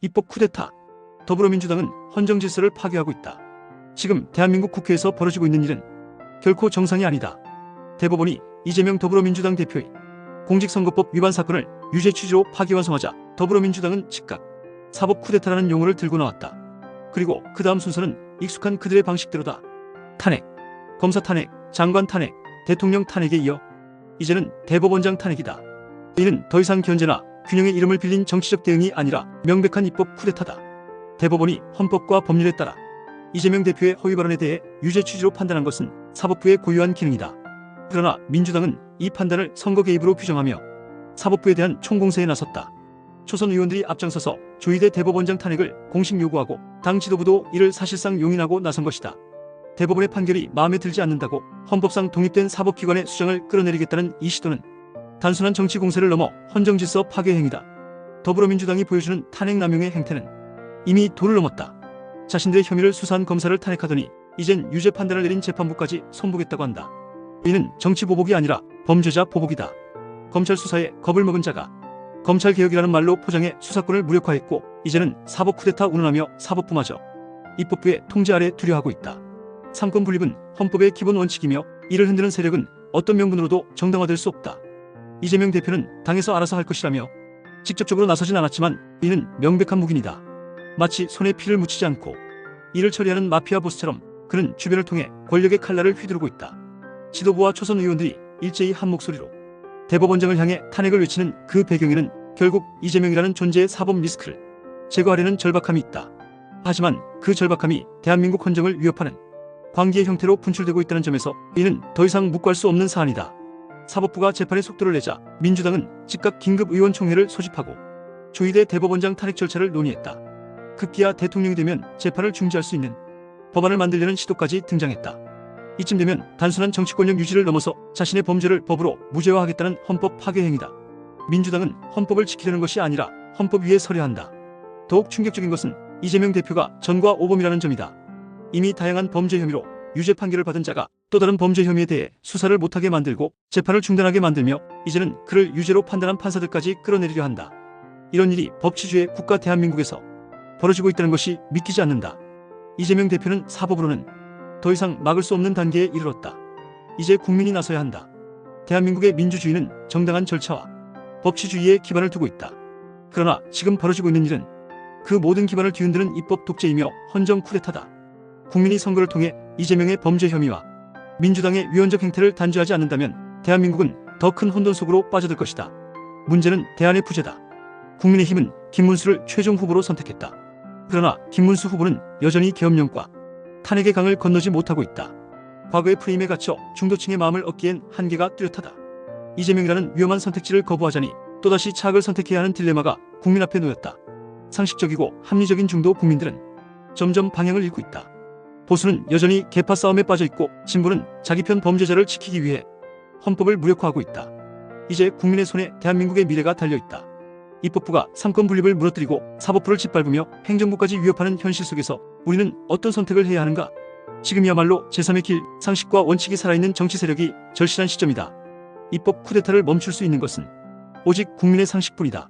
입법 쿠데타. 더불어민주당은 헌정 질서를 파괴하고 있다. 지금 대한민국 국회에서 벌어지고 있는 일은 결코 정상이 아니다. 대법원이 이재명 더불어민주당 대표의 공직선거법 위반 사건을 유죄 취지로 파기환송하자 더불어민주당은 즉각 사법 쿠데타라는 용어를 들고 나왔다. 그리고 그 다음 순서는 익숙한 그들의 방식대로다. 탄핵, 검사 탄핵, 장관 탄핵, 대통령 탄핵에 이어 이제는 대법원장 탄핵이다. 이는 더 이상 견제나 균형의 이름을 빌린 정치적 대응이 아니라 명백한 입법 쿠데타다. 대법원이 헌법과 법률에 따라 이재명 대표의 허위 발언에 대해 유죄 취지로 판단한 것은 사법부의 고유한 기능이다. 그러나 민주당은 이 판단을 선거 개입으로 규정하며 사법부에 대한 총공세에 나섰다. 초선 의원들이 앞장서서 조희대 대법원장 탄핵을 공식 요구하고 당 지도부도 이를 사실상 용인하고 나선 것이다. 대법원의 판결이 마음에 들지 않는다고 헌법상 독립된 사법기관의 수정을 끌어내리겠다는 이 시도는 단순한 정치 공세를 넘어 헌정질서 파괴 행위다. 더불어민주당이 보여주는 탄핵 남용의 행태는 이미 도를 넘었다. 자신들의 혐의를 수사한 검사를 탄핵하더니 이젠 유죄 판단을 내린 재판부까지 손보겠다고 한다. 이는 정치 보복이 아니라 범죄자 보복이다. 검찰 수사에 겁을 먹은 자가 검찰개혁이라는 말로 포장해 수사권을 무력화했고 이제는 사법 쿠데타 운운하며 사법부마저 입법부의 통제 아래 두려워하고 있다. 삼권 분립은 헌법의 기본 원칙이며 이를 흔드는 세력은 어떤 명분으로도 정당화될 수 없다. 이재명 대표는 당에서 알아서 할 것이라며 직접적으로 나서진 않았지만 이는 명백한 묵인이다. 마치 손에 피를 묻히지 않고 이를 처리하는 마피아 보스처럼 그는 주변을 통해 권력의 칼날을 휘두르고 있다. 지도부와 초선 의원들이 일제히 한 목소리로 대법원장을 향해 탄핵을 외치는 그 배경에는 결국 이재명이라는 존재의 사법 리스크를 제거하려는 절박함이 있다. 하지만 그 절박함이 대한민국 헌정을 위협하는 광기의 형태로 분출되고 있다는 점에서 이는 더 이상 묵과할 수 없는 사안이다. 사법부가 재판의 속도를 내자 민주당은 즉각 긴급의원총회를 소집하고 조희대 대법원장 탄핵 절차를 논의했다. 급기야 대통령이 되면 재판을 중지할 수 있는 법안을 만들려는 시도까지 등장했다. 이쯤 되면 단순한 정치권력 유지를 넘어서 자신의 범죄를 법으로 무죄화하겠다는 헌법 파괴 행위다. 민주당은 헌법을 지키려는 것이 아니라 헌법 위에 서려 한다. 더욱 충격적인 것은 이재명 대표가 전과 오범이라는 점이다. 이미 다양한 범죄 혐의로 유죄 판결을 받은 자가 또 다른 범죄 혐의에 대해 수사를 못하게 만들고 재판을 중단하게 만들며 이제는 그를 유죄로 판단한 판사들까지 끌어내리려 한다. 이런 일이 법치주의 국가 대한민국에서 벌어지고 있다는 것이 믿기지 않는다. 이재명 대표는 사법으로는 더 이상 막을 수 없는 단계에 이르렀다. 이제 국민이 나서야 한다. 대한민국의 민주주의는 정당한 절차와 법치주의에 기반을 두고 있다. 그러나 지금 벌어지고 있는 일은 그 모든 기반을 뒤흔드는 입법 독재이며 헌정 쿠데타다. 국민이 선거를 통해 이재명의 범죄 혐의와 민주당의 위헌적 행태를 단죄하지 않는다면 대한민국은 더 큰 혼돈 속으로 빠져들 것이다. 문제는 대안의 부재다. 국민의힘은 김문수를 최종 후보로 선택했다. 그러나 김문수 후보는 여전히 계엄령과 탄핵의 강을 건너지 못하고 있다. 과거의 프레임에 갇혀 중도층의 마음을 얻기엔 한계가 뚜렷하다. 이재명이라는 위험한 선택지를 거부하자니 또다시 차악을 선택해야 하는 딜레마가 국민 앞에 놓였다. 상식적이고 합리적인 중도 국민들은 점점 방향을 잃고 있다. 보수는 여전히 계파 싸움에 빠져있고 진보는 자기 편 범죄자를 지키기 위해 헌법을 무력화하고 있다. 이제 국민의 손에 대한민국의 미래가 달려있다. 입법부가 삼권 분립을 무너뜨리고 사법부를 짓밟으며 행정부까지 위협하는 현실 속에서 우리는 어떤 선택을 해야 하는가? 지금이야말로 제3의 길, 상식과 원칙이 살아있는 정치 세력이 절실한 시점이다. 입법 쿠데타를 멈출 수 있는 것은 오직 국민의 상식뿐이다.